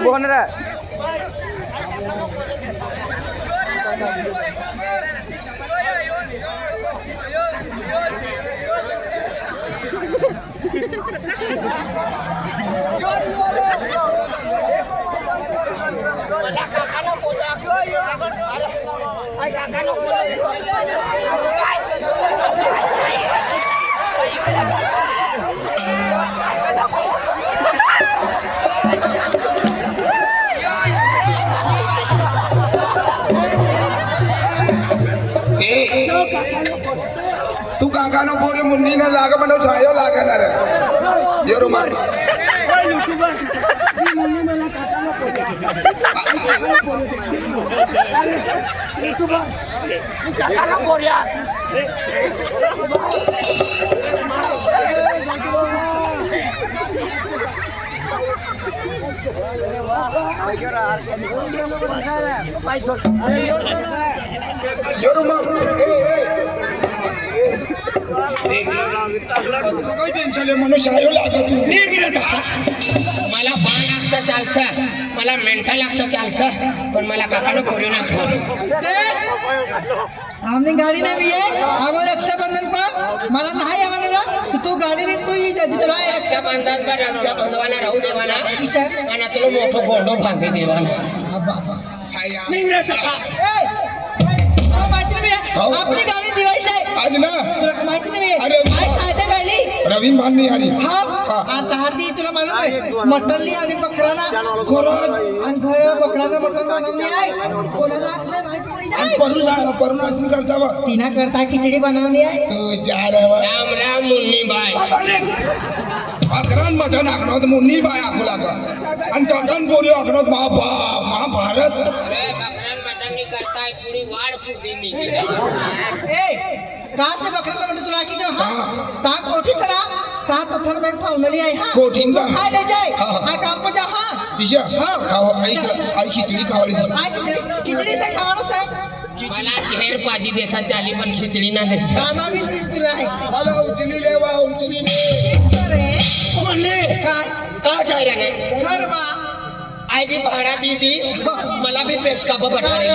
बोनरा तू काकानो पोरे मुन्नी ना लागा म्हणून छायो लागणार जरूर मार जरूर मार काही टेन्शन म्हणून शायो लागत मला बाण लागतं चालतं मला मेंटल लागतं चालतं पण मला काकानं पोरी ना हमने गाड़ी नहीं भी है आगो रक्षाबंधन पर मला नाही आवाला तू गाड़ी में तू ही जाती तुला रक्षाबंधन पर रक्षा बंधवाना राहू देवाना आणि तुला मोठं गोंडो बांधे देवाना आपली गाडी दिवाळी आहे आज ना माहिती नाही अरे साधे गाडी रवीन भांडणी आली आता हाती तुला मालूम आहे मटनली आणि बकराला खोरं आणि बकराला मटन बनवली आहे कोणाला अक्षय माहिती पडी जाय परून असं करता बा तिना करता खिचडी बनवली आहे तू चार राम राम मुन्नी बाय अकरान मटन आखणत मुन्नी बाय आखू लागा आणि काकान पोरी आखणत महाभारत करताय पुरी वाढ पुरती ए का से बकरा म्हणतो तुला की हा ता कोठी सरा ता पत्थर में ठेवलेली आहे हा कोठीन का काय ले जाय हा काम पर जा हा दिशा खाओ आई खिचडी खावाडी खिचडी से खावानो साहेब मला शहर पाजी देसा चाली पण खिचडी ना देसा खाना भी तुला आहे मला उचली लेवा उचली ले अरे बोलले काय का जाय रे घर बा आई भी भाडा दी मला भी पेसका बटारे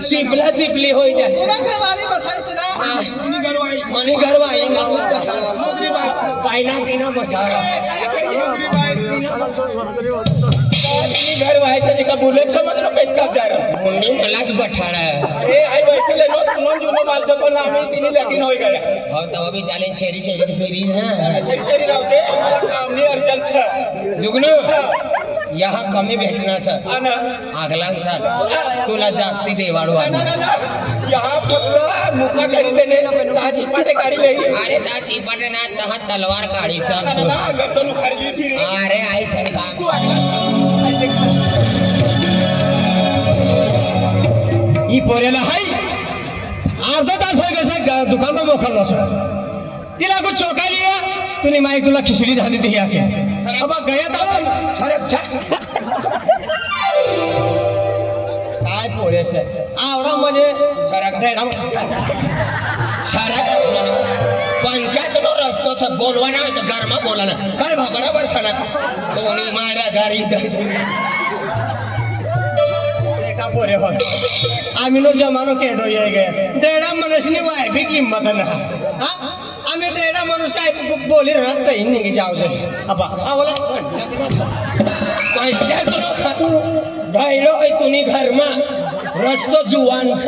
चिपला चिपली होई जाय घरवाली बसारी तुला मनी घरवाई पाहिला तिना बटारा घर व्हायचं का बुलेट समजलं पेसका जा मुन्नी मलाच बठाडा ए आई बैठले नो जुनो मालचं पण आम्ही तिने लॅटिन होई गया हो तवा भी चाले शेरी फेरी ना शेरी रावते आम्ही अर्चन सर दुगनो यहाँ कमी भेटना सर आगलान सर तुला जास्ती देवाडू आहे यहाँ फक्त मुका करी देने ता चिपाटे काढी लई अरे ता चिपाटे ना तहा तलवार काढी सर अरे आई सर ही पोऱ्याला हाय अर्धा तास होय कसं दुकान में मोकललो सर तिला को चौका लिया तूने माई तुला खिचडी झाली ती आके अब गया था अरे काय पोरे से आवडा म्हणजे सरक रेडा पंचायत नो रस्तो छ बोलवाना तो घरमा बोलाना काय भा बराबर सना कोणी मारा गाडी का पोरे हो आम्ही नो जमानो केडो ये गए डेडा मनुष्यनी वाय भी किंमत ना हा आम्ही डेडा मनुष्य काय बोली राहत नाही निघी जाऊ दे अबा आवला पंचायत नो भाईलो है तुनी घरमा रस्तो जुवान छ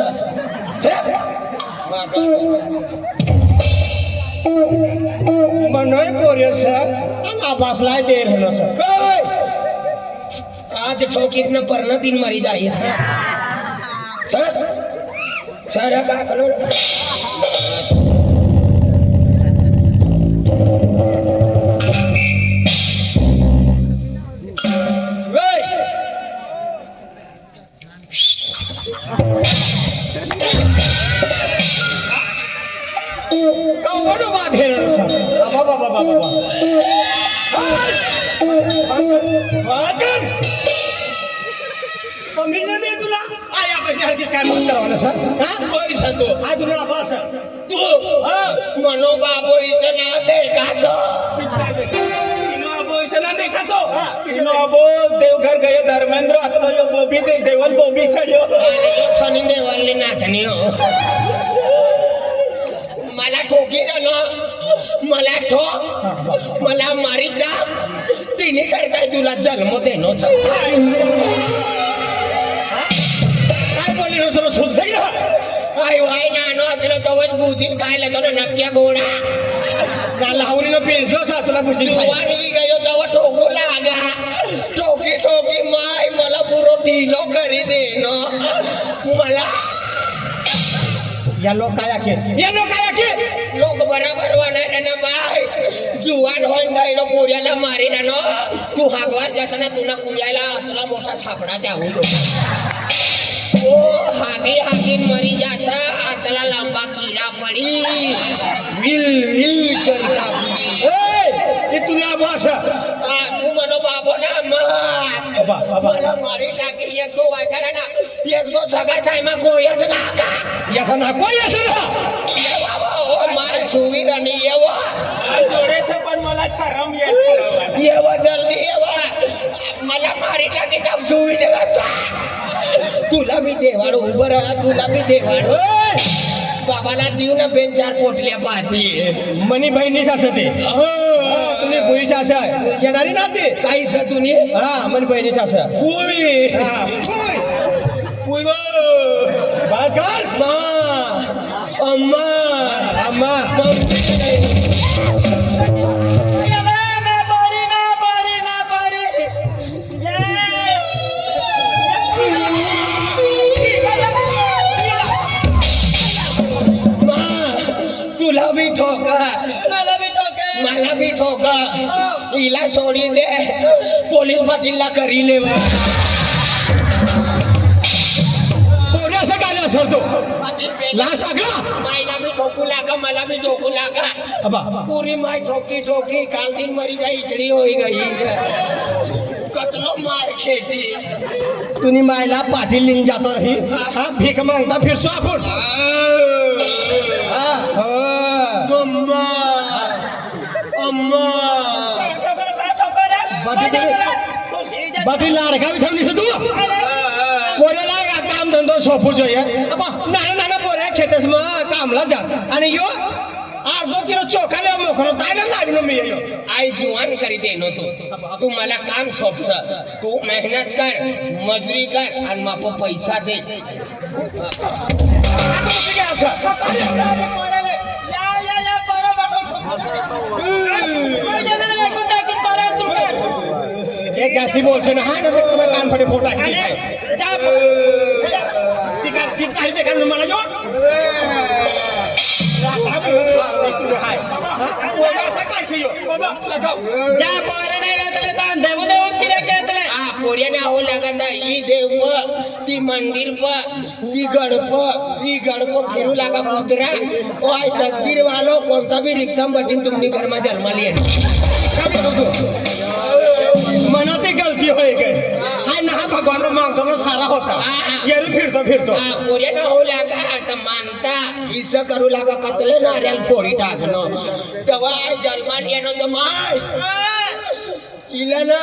मनोय पोरे सर आ बसलाय देर हलो सर आज ठोकीत न पर्ण दिन मरी जाई सर सर का करो कवडं बाधेल बाबा बाबा बाबा समजलं नाही तुला आया पैसे हरतीस काय करवाना सर हा कोणी सांगतो हा तुला बस तू मनोबाबोईचं नाव दे का देखा तो देवघर गए धर्मेंद्र आता यो बोबी दे देवल बोबी सा यो सनी देवल ने नाथनी हो मला ठोकी ना मला मला मारी का तिने काय तुला जन्म देनो काय बोलली ना सर्व सुद्धा आई वाय ना नो तुला तवच बुजीन काय लागतो ना नक्क्या घोडा लावणीनं पेंचलो सा तुला बुद्धी जुवानी गयो तव ठोकू लागा ठोकी ठोकी माय मला पुरो दिलो करी देनो मला या लोक काय लोक बरोबर होणार ना बाय जुवान होऊन गायलो पोऱ्याला मारी ना तू हागवार जाता ना तुला कुयाला तुला मोठा सापडा चाहू ओ हागी हागी मरी जाता आतला लांबा किडा पडी विल करता ए तुला बस तू मनो बाबो ना मला मारी टाकी एक दो वाजला ना एक दो जगा टाइम कोयच ना का याचा ना कोई असं ना ये बाबा ओ मार छुवी राणी येवा जोडेचं पण मला शरम यायचं येवा जल्दी येवा मला मारी टाकी काम छुवी देवाचा तुला मी देवाड उभं राहा तुला मी देवाड बाबाला देऊ ना बेन चार पोटल्या पाहिजे मनी बहिणीच असं ते तुम्ही भुईच असं येणारी ना ते काहीच तुम्ही हा मनी बहिणीच असं पुई पुई बालकर मा अम्मा अम्मा तुला भी ठोका मला भी ठोका हिला सोडी दे पोलीस पाटीलला करी ले पोरी असं काय असं तो ला सगळा मायला भी ठोकू लागा मला भी ठोकू लागा अबा पूरी माय ठोकी ठोकी काल दिन मरी जाई इचड़ी होई गई कतलो मार खेती तुम्ही मायला पाटील लिंग जातो रही हा भीक मागता फिरसो आपण अम्मा अम्मा बाटी लाडका बी ठेवलीस तू पोऱ्याला काम धंदो सोपू જોઈએ નાના નાના પોऱ्या ખેતસ માં કામલા जा आणि यो अर्धो किलो चोखा ले मोखनो तायला लागलो मी यो आई जुवान करी देनो तू मला काम सोपस तू मेहनत कर मजुरी कर आणि माप पैसा दे एक जास्ती बोलছে ना हा ना तुम्हाला कान फटे फोटा शिकार चिंता आहे का मला जो पोऱ्याने आहो लागत ही देव ती मंदिर ती गडप फिरू लागा पुत्रा ओय तकदीर वालो कोणता भी रिक्षा बटीन तुमनी घर में जन्माली मना ते गलती होय गए हाय ना भगवान रो मांगतो ना सारा होता ये फिरतो पोऱ्याने आहो लागा आता मानता इज्जत करू लागा कतले नारळ फोडी टाकनो तेव्हा जन्माली येनो तर माय इला ना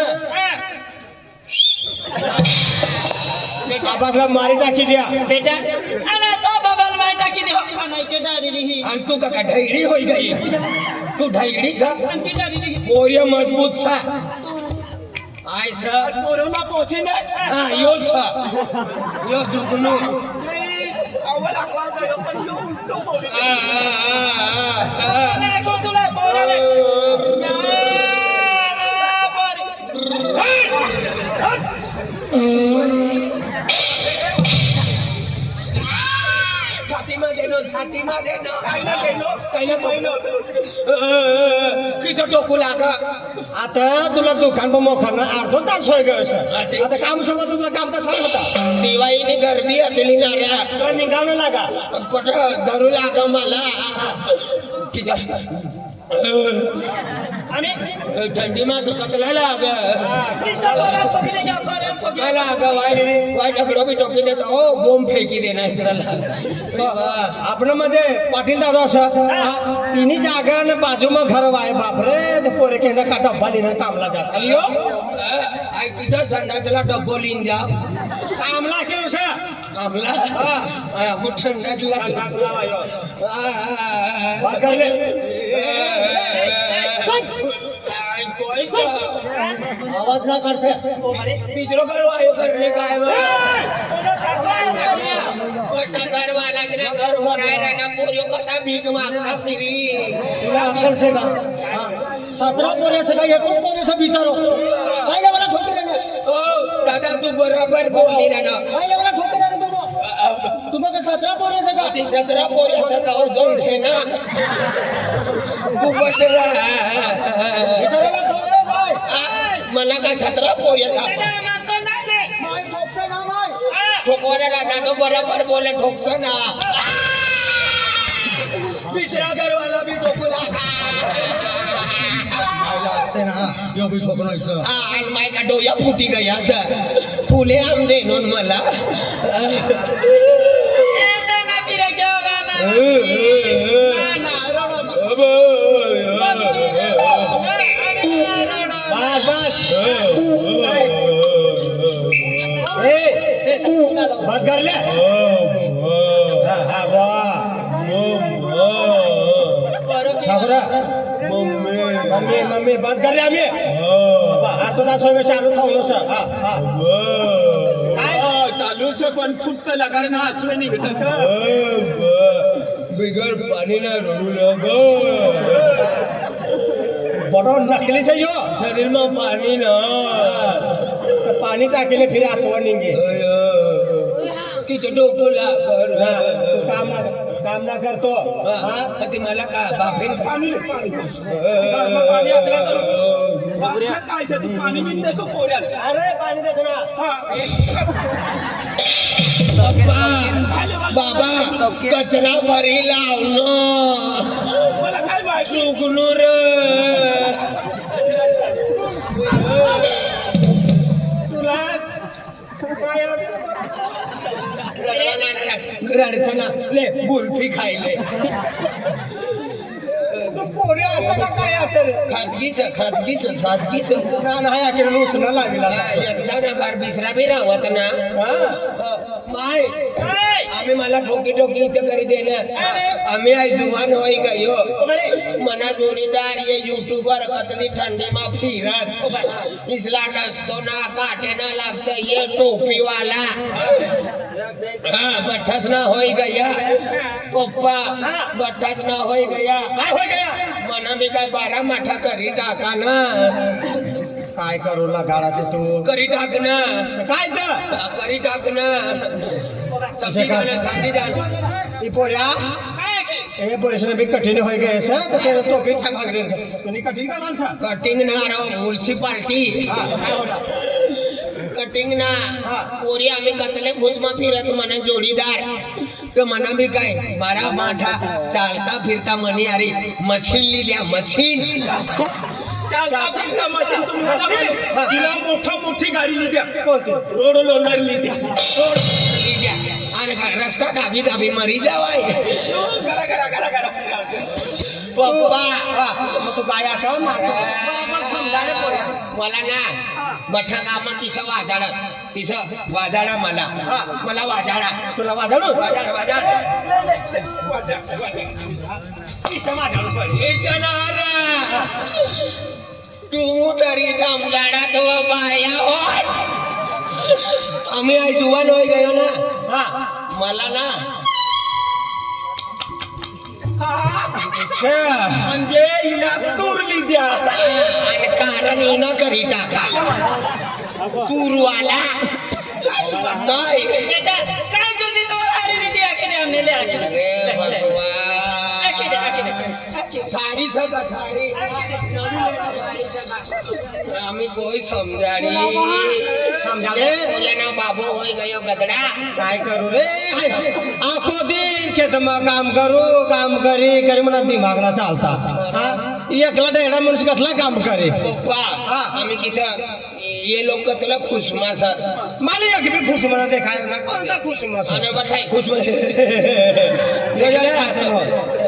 बाबाला मारी टाकी द्या बेटा अरे तो बाबाला मारी टाकी दे नाही के डारी आणि तू का ढैरी होई गई तू ढैरी सा आणि के डारी पोरिया मजबूत सा आय सर पोरोना पोसी ना हां यो सा यो जुगनो अवल आवाज आयो पण यो उलटो बोल नाही को तुला पोराले छाती छातीमध्ये नो छातीमध्ये नो काही किती टोकू लागा आता तुला दुकान पण मोखाना अर्धा तास होय गं सर आता काम सोबत तुझं काम तर चालू होता दिवाळीने गर्दी असली नाऱ्या तुला निघावं लागा कुठं धरू लागा मला आणि थंडी मा कसला लाग लाग वाय टकडो बी टोकी देता हो बोंब फेकी देणार इकडला आपण मध्ये पाटील दादा असं तिन्ही जागा न बाजू मग घर वाय बापरे पोरे केंद्र का डब्बा लिहिणं कामला जात अलियो आई तुझ्या संडासला डब्बो लिन जा कामला केलं सर कामला थंडासला आवाज ना करते पिछलो करवायो करने काय घरवाला घर भराय राहता पोरियो कथा भीक मागता फिरी तुला अक्कल से का 17 पोरे से का 1 पोरे से बिचारो काय ना मला ठोके रे ओ दादा तू बरोबर बोलली ना काय ना मला ठोके रे तुम्हाला 17 पोरे से का 17 पोरे का और दोन थे ना तू बसला मला का 17 पोरे का ठोकवाला दादा तो बरोबर बोले ठोकतो ना पिछड़ा घर वाला भी ठोकला से ना यो भी ठोकनो इस आणि माय का डोया फुटी गया खुले आम देनून मला बात कर ले मम्मी मम्मी बात कर ले आम्ही अर्धा तास होय चालू थांबलो सर चालूच पण खूप तर लगार ना असलं निघत बिगर पाणी ना रडू बड़ो नकली से यो शरीर में पानी ना तो पानी टाकेले फिर आसवन निघे किती डोकं लागर काम ना करतो ते मला का बाफेन पाणी काय तू पाणी बिन देतो पोऱ्याला अरे पाणी देतो ना बाबा कचरा भरी लावणं मला काय माहिती उगणू रे तुला रडचना ले गुल्फी खायले पोरे असं का काय असेल खाजगीच नाही आखिर लुसणं लागला एकदा ना बार बिसरा बी राहत ना माय आम्ही मला ठोकी इथं घरी देणार आम्ही आई जुवान होई गयो मना जोडीदार ये यूट्यूबर कतली ठंडी मा फिरत इसला नसतो ना काटे ना लागत ये टोपी वाला बठ्ठस ना होई गया पप्पा बठ्ठस ना होई गया मना मी काय 12 माठा करी टाका ना काय करू लागाडा तू करी टाक ना काय करी टाक ना ई पोऱ्या ए पोरेशन भी कठीण होई गए से तो तेरे टोपी ठा भाग रे से तनी कठीण का मानसा कटिंग ना राव म्युनिसिपालिटी कटिंग ना पोरी आम्ही कतले भुजमा फिरत मना जोडीदार तो मना मी काय 12 माठा चालता फिरता मनी अरे मछीन लिल्या मछीन चालता फिरता मछीन तुम्ही तिला मोठी गाडी लिद्या रोड लोलर लिद्या आणि रस्ता दाबी मरी जावाय पप्पा मग तू गाया का मला ना मठा कामा तिसं वाजाडा मला वाजाडा तुला वाजवू तू तरी समजाडा तो बाया होय आम्ही आई जुवान होई गयो ना मला ना म्हणजे हिला तुरली द्या आणि कारण हिना करी टाका तुरवाला नाही काय तुझी तो अरे आम्ही કોઈ સમજાડી સમજાડે? ઓલાના બાબો હોઈ ગયો ગધડા काय करू रे आखो दिन खेतमा काम करू काम करी म्हणा दिमागला चालता हा? एकला डेडा मनुष्य कसला काम करे પપ્પा आम्ही किती ये लोक तुला खुशमास मला एक बी खुश म्हणा देखाय ना कोणता खुश मस અને બઠાઈ खुश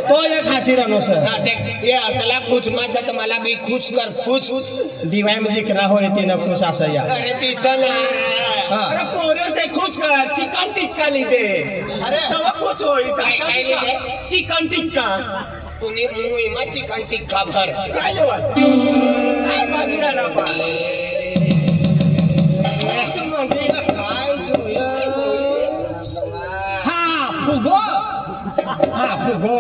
तो एक खासी रानो सर हा ते ये त्याला खुशमास तर मला बी खुश कर खुश दिवाय म्हणजे किरा होय ते ना खुश असं या अरे तिथं ना हा. अरे पोरं से खुश कर चिकन टिक्का लिदे अरे तवा खुश होई काय काय लिदे चिकन टिक्का तुम्ही मुईमा चिकन टिक्का भर काय लेवा काय मागिरा ना पा हा फुगो हा फुगो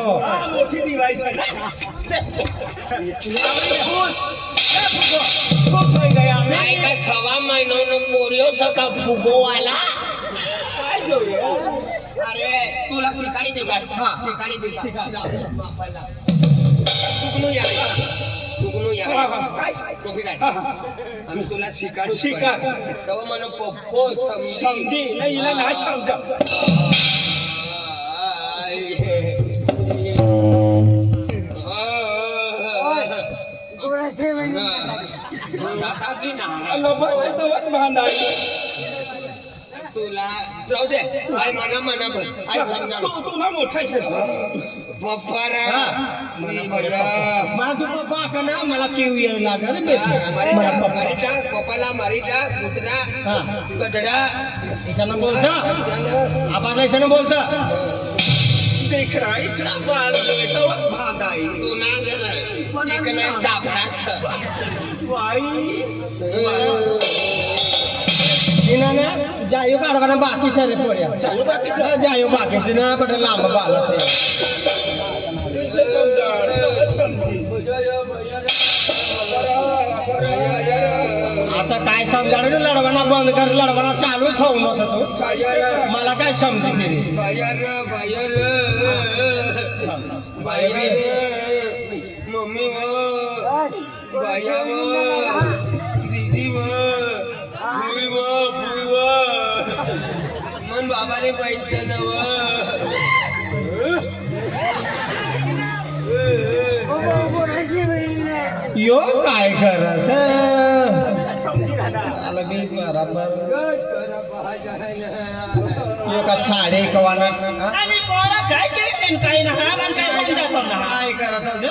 मोठी डिवाइस आहे ना खुश खुश होई गया काय का 6 महिन्यानं पोरियो सका फुगो आला काय जोये अरे तुला ठिकाणी दे का हा ठिकाणी दे तुकनो या काय टोपी काय आम्ही तुला शिकार तेव्हा मला पप्पो समजी नाही हिला नाही समजा तुला राहू दे काय मना पण काय समजा तुला मोठा पप्पा मला तू पप्पा का ना मला किव यायला लागल मला पप्पा पप्पाला मारीटा कुत्रा हा गधडा ईशानं बोलता आपण ईशानं बोलता देख रहा इसरा बाल तो भांडाई तू ना चिकन चापडास वाई इन्होंने जायो काढवाना बाकी सारे पोऱ्या जायो बाकी से ना पण लांब बाला से आता काय समजाड लढवाना बंद कर लढवाना चालू ठेवू नको तू मला काय समजी गेली बायर मम्मी बाया दीदी फुई मन बाबाने पैसे नव यो काय करस बराबर यो का साडे कवाना आणि पोरा काय केलं काय ना हा पण काय पण जातो ना काय करत होते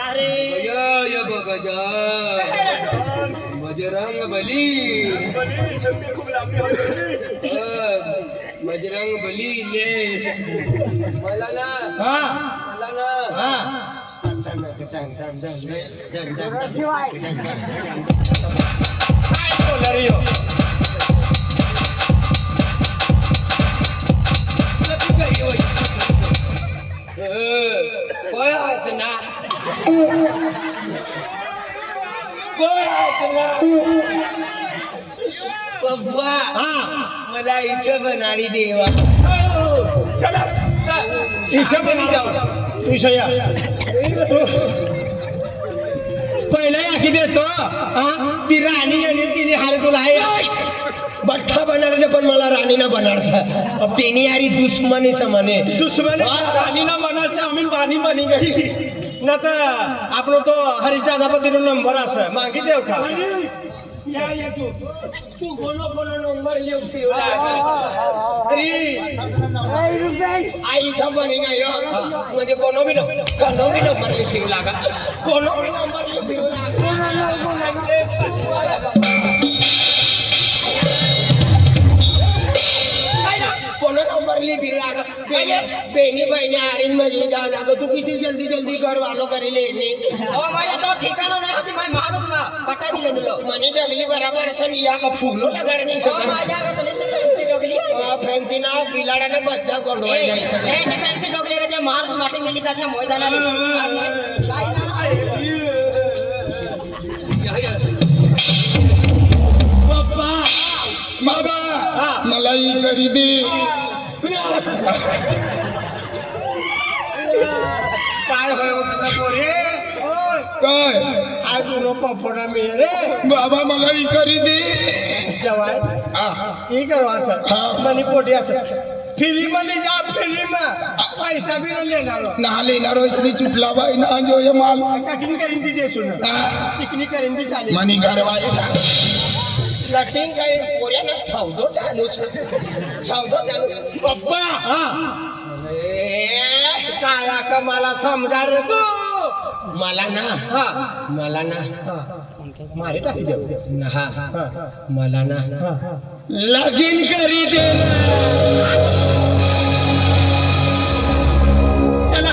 अरे या बघा बजरंग बली बजरंग बली ले मला ना हा हा काय बोलला रे यो पप्पा हा मला इच्छा बनाडी देवा चला ईशा बनी जावा तू शया तू पहिला याकी देतो हा ती राणी आणि तिने हार तुला आहे बठ्ठा बनायचं पण मला राणी ना बनायचं तेनी यारी दुश्मनी समाने दुश्मनी राणी ना बनायचं आम्ही बानी बनी गई ना तर आपण तो हरीश दादा पतीनो नंबर असं मागे देव का या तू गोलो नंबर लिहून आईचा बनी नाही म्हणजे कोनो बी नंबर लिहून लागा कोनो बी नंबर लिहून कोनो नंबर लिहून लागा बेनी बहिणी अरेंज मध्ये जा लागा तू किती जल्दी घर वालो करी लेनी माझ्या तो ठिकाणा नाही होती माझ्या महाराज पटा दिले दिलो मनी डगली बराबर असन या का फूलो लगाड नाही शकत माझ्या हातातले ते पेन्सिल डोगली फॅन्सी ना बिलाडाने बच्चा कोंडवाय जाई हे पेन्सिल डोगली रे जे महाराज माटी मिली जाते मैदानात काय ना पप्पा बाबा मलाई करी दे काय होय तुझा पोरे काय काय तुला पप्पा मी रे बाबा मला विकारी दे जवाय हा ही करू असं हा. मनी पोटी असं फिल्म मध्ये जा फिल्म पैसा भी नाही लेणार ना लेणार इतनी चुटला बाई ना जो ये माल कटिंग करीन ती सुन हा. चिकनी करीन ती चालेल मनी घरवाईचा लटिंग काय पोऱ्याला छावदो चालू छावदो चालू पप्पा हा काय का मला समजा रे तू मला ना हा मला ना मारे टाकी देऊ हा मला ना हा लगीन करी दे चला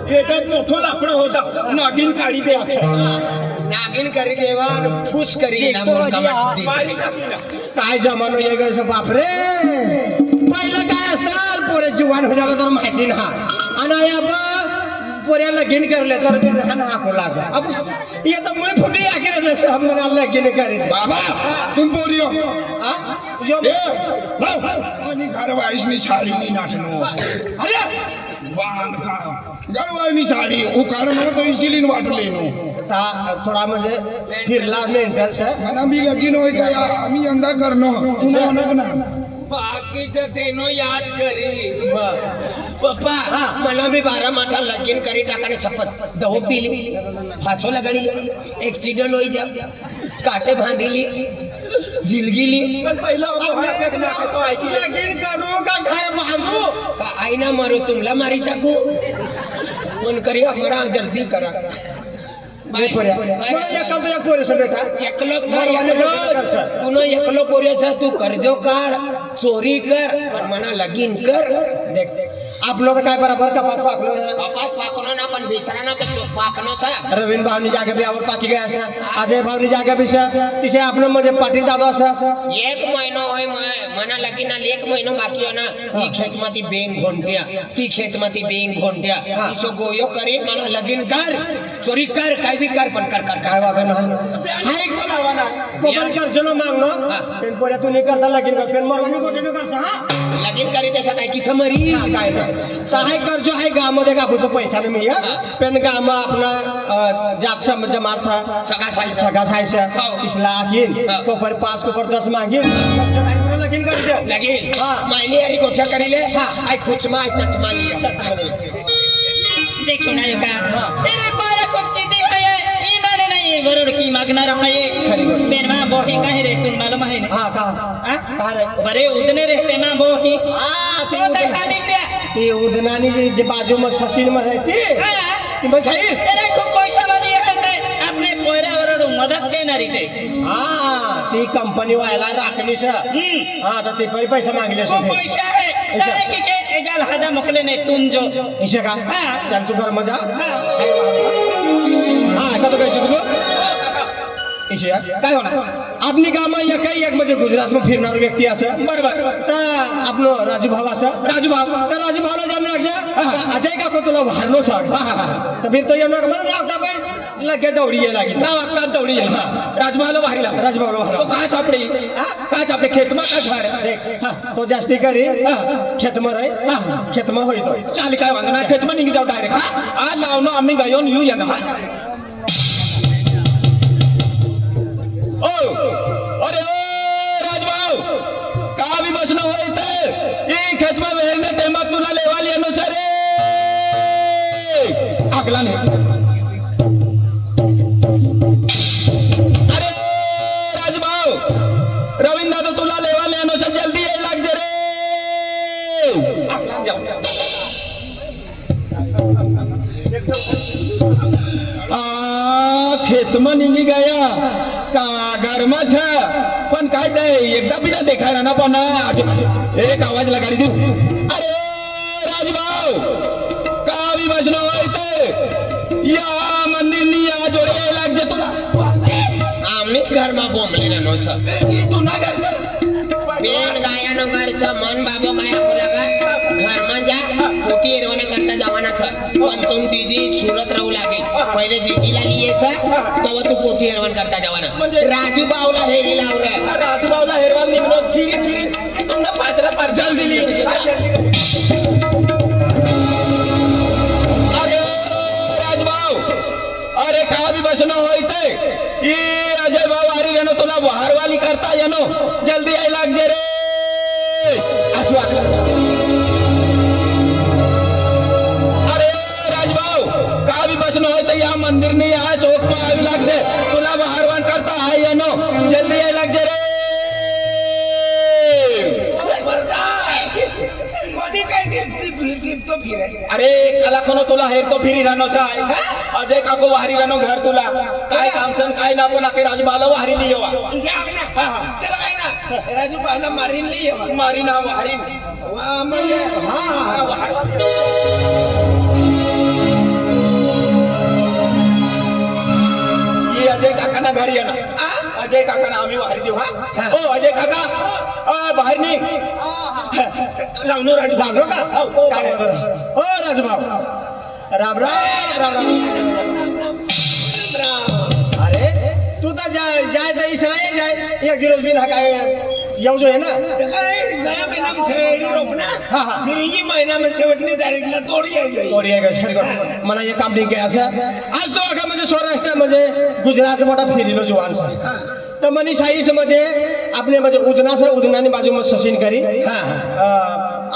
एकदम मोठं लाकडं होता नागिन काढी दे नागिन करी देवा आणि फुस करी ना काय जमानो ये ग बापरे पहिलं काय असतं पोरे जीवन हो झालं तर माहिती ना आणि अब पोऱ्या लगीन करले तर हा हाको लागा अब ये तो मैं फुटी आके रे हम लगीन करी बाबा तुम बोलियो हा यो मनी घरवाईसनी साडी नी नाटनो अरे बांध का घरवाईनी साडी उकाळ नो तो इसिलीन वाट लेनो ता थोडा म्हणजे फिरला मेंटल से मना भी लगीन होय गया आम्ही यंदा करनो तू म्हणक ना बाकीचं तेनो याद करी पप्पा मला मी 12 माथा लगीन करी टाकाने छपत दहो पिली फासो लगडी एक्सिडेंट होई जा काटे बांधिली जिलगिली लगीन करू का घर बांधू का आईना मारो तुमला मारी टाकू फोन करी हमारा जल्दी करा ये पोऱ्या एकल तो एक पोरे से बेटा एकलो तुला एकलो पोऱ्याचा तू कर्जो काढ चोरी कर पण मना लगीन कर देख आप लोग काय बराबर कपास पाकलो ना बापास पाकनो ना पण बिसराना तर पाकनो सा रवीन भावनी जागे भी आवर पाकी गया से अजय भावनी जागे भी से तिसे आपने मुझे पाटी दादा से एक महिनो होय मना लगीन एक महिनो बाकी हो ना ती खेत માંથી બેંગ ઘોંટ્યા ती खेत માંથી બેંગ ઘોંટ્યા ઈસો ગોયો કરી મના लगीन कर चोरी कर काय भी कर पण कर कर काय वागा ना हाय बोलावाना कोपर कर जनो मांगनो पेन पोऱ्या तू नाही करता लगीन कर पेन मरणी गोटे न करसा हा लगीन करी त्याचा काय की मरी काय नाही काय कर जो आहे गाव मध्ये काकूचा पैसा नाही मिया पेन गाव आपला जात जमात सगळा सायसा इसला आखीन कोपर 5 कोपर 10 मागीन लगीन कर दे लगीन मायली अरी गोठ्या करीले आय खुचमा आय चचमा देखो ना का तेरे पारा कुत्ती दी है ईमान नहीं वरुड़ की मागना रहा है बेनमा बोही कहे रे तुम मालूम है ना हां का रे बरे उदने रहते ना बोही हां तो देखा नहीं रे ये उदनानी जे बाजू में ससीन में रहती ती बस है तेरे को पैसा वाली है अपने पोरा वरुड़ मदद के ना रीते हां ती कंपनी वाला राखनी से हां तो ते पैसा मांगले वो से पैसा है तारे की के एगाल हजा मखले ने तुम जो इसे का चल तू घर मजा हां आता तो काय चुकलो इसे काय होणार आपली गावात एक म्हणजे गुजरात में फिरणार व्यक्ती असं बरोबर तर आपलो राजू भाव असं राजू भाव तर राजू भावला जाणं लागलं अजय का को तुला वारलो सांग तर फिर तो येणार मला नावता पण लगे दौडी ये लागी नाव आता दौडी ये राजू भावला वारीला राजू भावला वारला काय सापडी काय सापडे खेतमा काय झाड देख तो जास्ती करी खेतमा रही खेतमा होई तो चाल काय वांगना खेतमा निघी जाऊ डायरेक्ट आज लावनो आम्ही गायोन येऊ या ना ओ अरे ओ राजभाऊ का भी बसना हो इथे ये खेतमा वेरने टेमा तुला लेवाली अनुसार आकला नाही अरे राजभाऊ रवींद्र दादा तुला लेवाली अनुसार जल्दी ये लाग जे रे आकला जाऊ खेतमा निघी गया का गरमच है पण काय ते एकदा बिना देखायला ना पण एक आवाज लगाडी देऊ अरे राजभाऊ का भी बसना होय ते या मंदिर नी या जोडे लागजे तुला आम्ही घर मा बोंबले ना नो छ तू ना घर से बेन गाया नो घर छ मन बाबो काय आपू लगा घर मा जा पोटी एरवणे करता जवाना था पण तुम दीदी सूरत रहू लागे पहिले दीदीला लिए छ तव तू पोटी एरवण करता जवाना राजू बावला हेरी लावला राजू भाऊला हेरवाल निघलो फिरी तुमने पाचला पार्सल दिली अरे राजभाऊ अरे का भी बसना होय ते फिरे अरे कला कोण तुला हेर तो फिरी राहणोच आहे अजय काको वाहरी राहणो घर तुला काय काम सन काय ना पण आखे राजबाला वाहरी लिहिवा इथे आग ना त्याला काय ना राजू पाहला मारीन ली मारी ना वाहरी म्हणजे हा ही अजय काकाना घरी आहे ना अजय काकाना आम्ही वाहरी देऊ हा ओ अजय काका बाहेर निघ लावणू राजभाऊ लागलो का हो, हो, काय बाहेर. हो राजभाऊ राम राम राम राम अरे तू तर जाय तर इसरायल जाय एक दिवस बिन हा काय येऊ जो है ना गया महीना में छेड़ी रोपना हाँ, हाँ। फिर ये महीना में शेवटनी तारीखला तोडी आहे गई थोडी आहे का मला हे काम नाही असं आज तो अगा म्हणजे सौराष्ट्रामध्ये गुजरात मोठा फिरिलो जुवान सर तर मनी साईस मध्ये आपले म्हणजे उदनाचं उदनाने बाजू मध्ये सचिन करी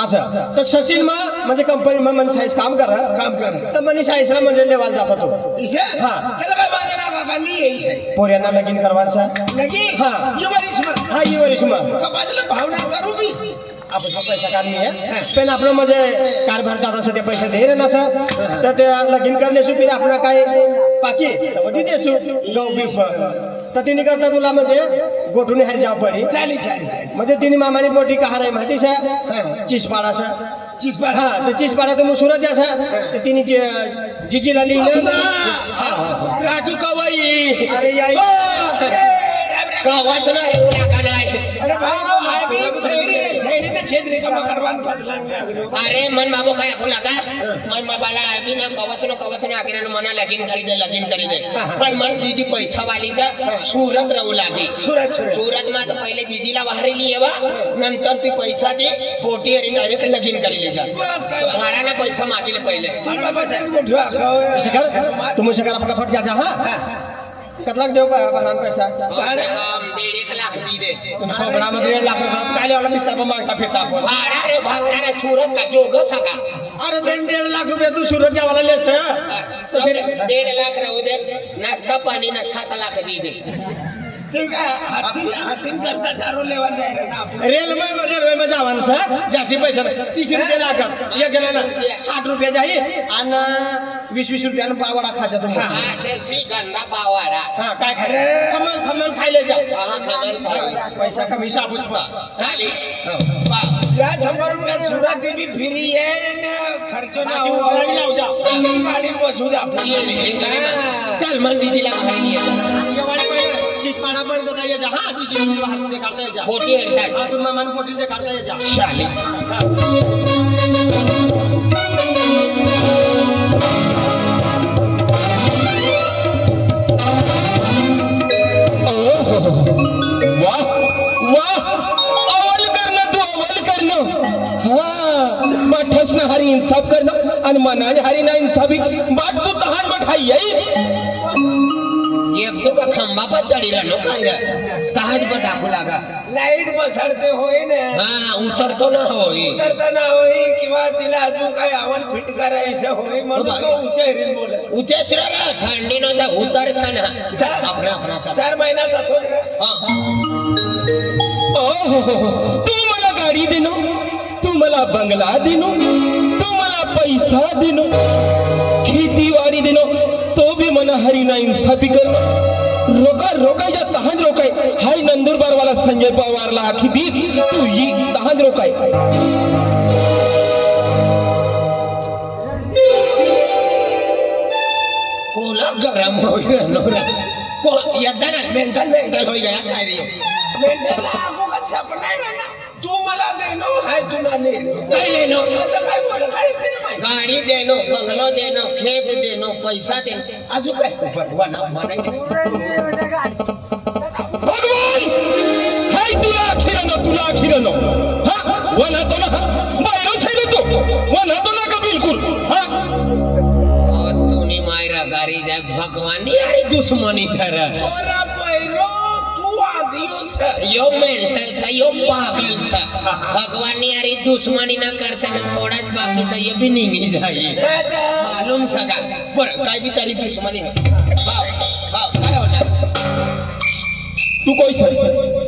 असं तर सचिन म्हणजे कंपनी मनी साईस काम करा काम कर तर मनी साईसला म्हणजे लेवाल जातो तो इसे हाँ। त्याला काय बांधणार काका ली आहे पोऱ्यांना लगीन करवायचं लगी हाँ। ये बारिश में हा ही वरिष्ठ मग कपाजला भावना करू मी आपण पैसा काढणी आहे पण आपलं म्हणजे कारभार दादा ते पैसे दे रे नसं तर ते लगीन करण्यासू फिर आपला काय पाकी तर ती देसू गहू बीफ तर तिने करता तुला म्हणजे गोठून हरी जाव पडी चाली चाली म्हणजे तिने मामाने मोठी कहार आहे माहिती सर चिसपाडाचं चिसपाड हा तर चिसपाडा तर मुसुरात असा तर तिने जिजीला लिहिलं राजू कवाई अरे याई गावाच नाही अरे भाई वो मैं भी छेड़ी ने खेत रे का करवान फसला अरे मन बाबू काय आपला का मन बाबाला आजी ना कवसन आगे मना लगीन करी दे पण मन जीजी पैसा वाली सुरत राहू लागी सुरत में तो पहिले जीजीला वाहरी लिएवा नंतर ती पैसा दी पोटी आणि डायरेक्ट लगीन करी लेगा भाडाना पैसा मागिले पहिले शिकार तुम्ही शिकार फटाफट जा हा कतलाक देऊ का बनान पैसा भाडे हम 1.5 लाख दी दे सोबडामध्ये 1 लाख रुपये काले वाला बिस्तर पर मागता फिरता आपण भाडा रे सुरत का जोग सका अरे 1.5 लाख रुपये तू सुरत जावाला लेस तो फिर 1.5 लाख राहू दे नाश्ता पाणी ना 7 लाख दी दे ठीक आहे हातीन करता चारो लेवा जाय रे ना रेल्वे में जावा ना सर जास्ती पैसा 30 रुपये लागत एक जणांना 60 रुपये जाई आणि 20 रुपयानं पावडा खायचा तुम्ही त्याची गंदा पावाडा हा काय खायचं खमण खायला जा हा खाणार पैसा कमी साबूस चाली या 100 रुपये सुरत भी फ्री है ना खर्चो ना हो गाडी पोहोचू दे आपण चल मन दीदीला माहिती आहे चिसपाडा पर्यंत जायचा हा चिची बाहेर काढता यायचा पोटी हेरतात तुम्ही मामान पोटीचे काढता यायचा चाली वाह वाह अवल करणं तू अवल करणं हा मठसनं हरी इंसाफ करणं आणि मनाने हरी ना इंसाफी बात तू तहान मठाई येई एक तो का खंबा पर चढ़ी रहनो काहे तहाज पर डाकू लागा लाईट बसडते होय ना हां उतरतो ना होई उतरता ना होई किंवा तिला अजून काही आवन फिट करायचं होय म्हणून तो उचेरीन बोल उतेच रे थंडी न जा उतर छाना अपना 4 महिना जातो रे तू मला गाडी देनो तू मला बंगला देनो तू मला पैसा देनो खेतीवाडी देनो तो भी मना हरी ना इंसाफी कर रोका या तहान रोकाय हाय नंदुरबार वाला संजय पवारला आखी दिस तू ही तहान रोकाय कोला गरम होई रहनो रे को यदा ना मेंटल होई गया काय रे मेंढ्याला आगो का सपना आहे ना तू मला देनो हाय तू ना ले काय लेनो आता काय बोल काय तिने माहिती गाड़ी देनो बंगलो देनो खेत देनो पैसा देनो अजू काय वना मारे भगवान हाय तुला आखिरनो हा वना तो ना बाहेर छेले तो वना तो ना का बिलकुल हा तूने मायरा गाड़ी जाए भगवान नहीं यारी दुश्मनी छर ओरा पहिरो तू आदियो छे यो मेंटल था यो पागल था भगवान ने यारी दुश्मनी ना कर सके थोड़ा बाकी से ये भी नहीं जाए मालूम सगा पर काय भी तारी दुश्मनी है भाव काय होणार तू कोई सर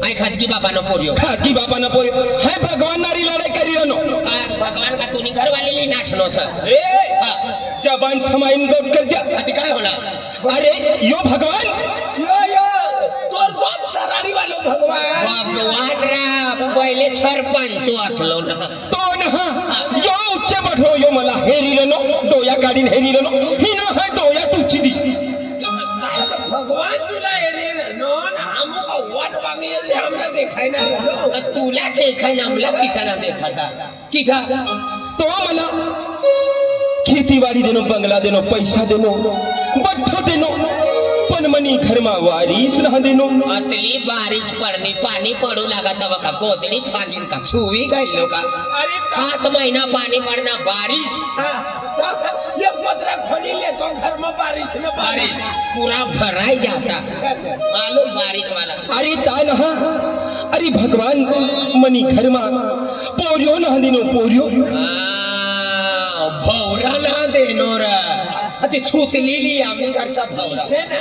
आई खाजगी बाबा न पोरियो खाजगी बाबा ना पोरी हाय भगवान नारी लढाई करी रनो भगवान भगवान का तुनी घर वाले ली नाठनो सर ए जबान समाइन गोट कर जा अति काय होणार अरे यो भगवान यो तोर बाप तराडी वालो भगवान भगवान रा पहिले सरपंच वाटलो ना तो ना यो उच्च बठो यो मला हेरिलेनो डोया काढीन हेरिलेनो ही ना है डोया तुची दिसली भगवान तुला रे नो हमो का वाट वागे से हमरा देखाय ना रो तुला देखाय ना मला किसाना देखाता किसा तो मला खेतीवाड़ी देनो बंगला देनो पैसा देनो बठ्ठो देनो पण मनी घर में वारिस ना देनो अतली बारिश पडणी पाणी पडू लागत बघा गोदडी फागीन का सुवी गइलो का अरे 7 महीना पाणी पडना बारिश ये पत्रा खोली ले तो घर में बारिश न बारिश पूरा भराई जाता मालूम बारिश वाला अरे तान हा अरे भगवान मनी घर में पोरियो ना देनो पोरियो भौरा ना देनो रा अति छूतली ली आम्ही घरचा भौरा से ना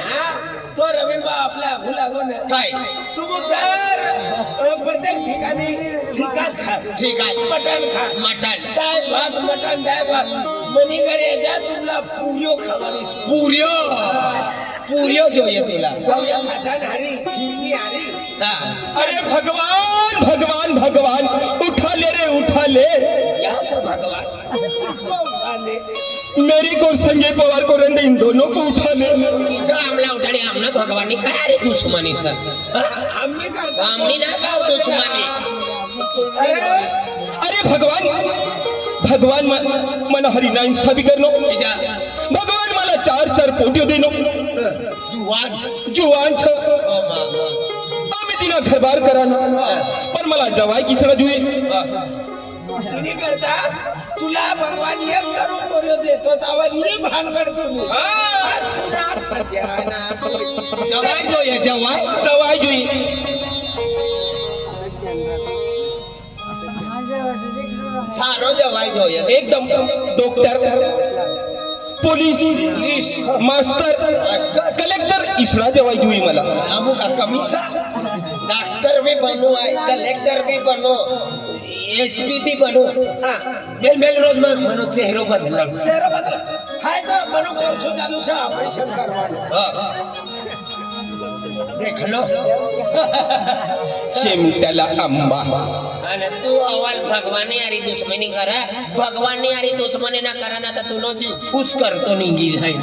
तो रवी बा आपला लागो ना काय तुम दर प्रत्येक ठिकाणी ठिकाण खा ठीक आहे मटण खा मटण डाळ भात मटण डाळ भात मनीकडे जा तुला पुरियो खावानी पुरियो पुरियो જોઈએ तुला जाऊया मटण हरी खिरनी हरी हा अरे भगवान भगवान भगवान उठा ले रे उठा ले या भगवान आले मेरी को संजय पवार को रंडे इन दोनों को उठा ले तिथं आमला उठाडे आमना भगवाननी काय रे दुश्मनी आम्ही करतो आमनी ना भाव दुश्मनी अरे अरे भगवान भगवान मन हरी ना इंसा भी करनो तिच्या भगवान मला 4 पोटियो देनो जुवान जुवान छ ओ मामा आम्ही तिला घरबार कराना पण मला जवाई की सडा जुए तिने करता तुला भगवान एक करून बोलू देतो तावर ही भानगड तुम्ही जवाई જોઈએ जवाई जवाई जुई સારો જવાઈ જોઈએ एकदम डॉक्टर पुलिस मास्टर कलेक्टर इसरा जवाई जुई मला अमुक कमिसा डॉक्टर भी बनो आहे कलेक्टर भी बनो एसपी भी बनो हा बेल बेल रोज मनो चेहरो बदला चेहरा बदल हाय तो मनो कोर्स चालू છે ऑपरेशन करવાનું देखलो शेमट्याला आंबा અને તું અવાલ ભગવાનની આરી દુશ્મની કરે ભગવાનની આરી દુશ્મની ના કરે ના તો તું નો જીવ ખુશ કરતો નીંગી જાય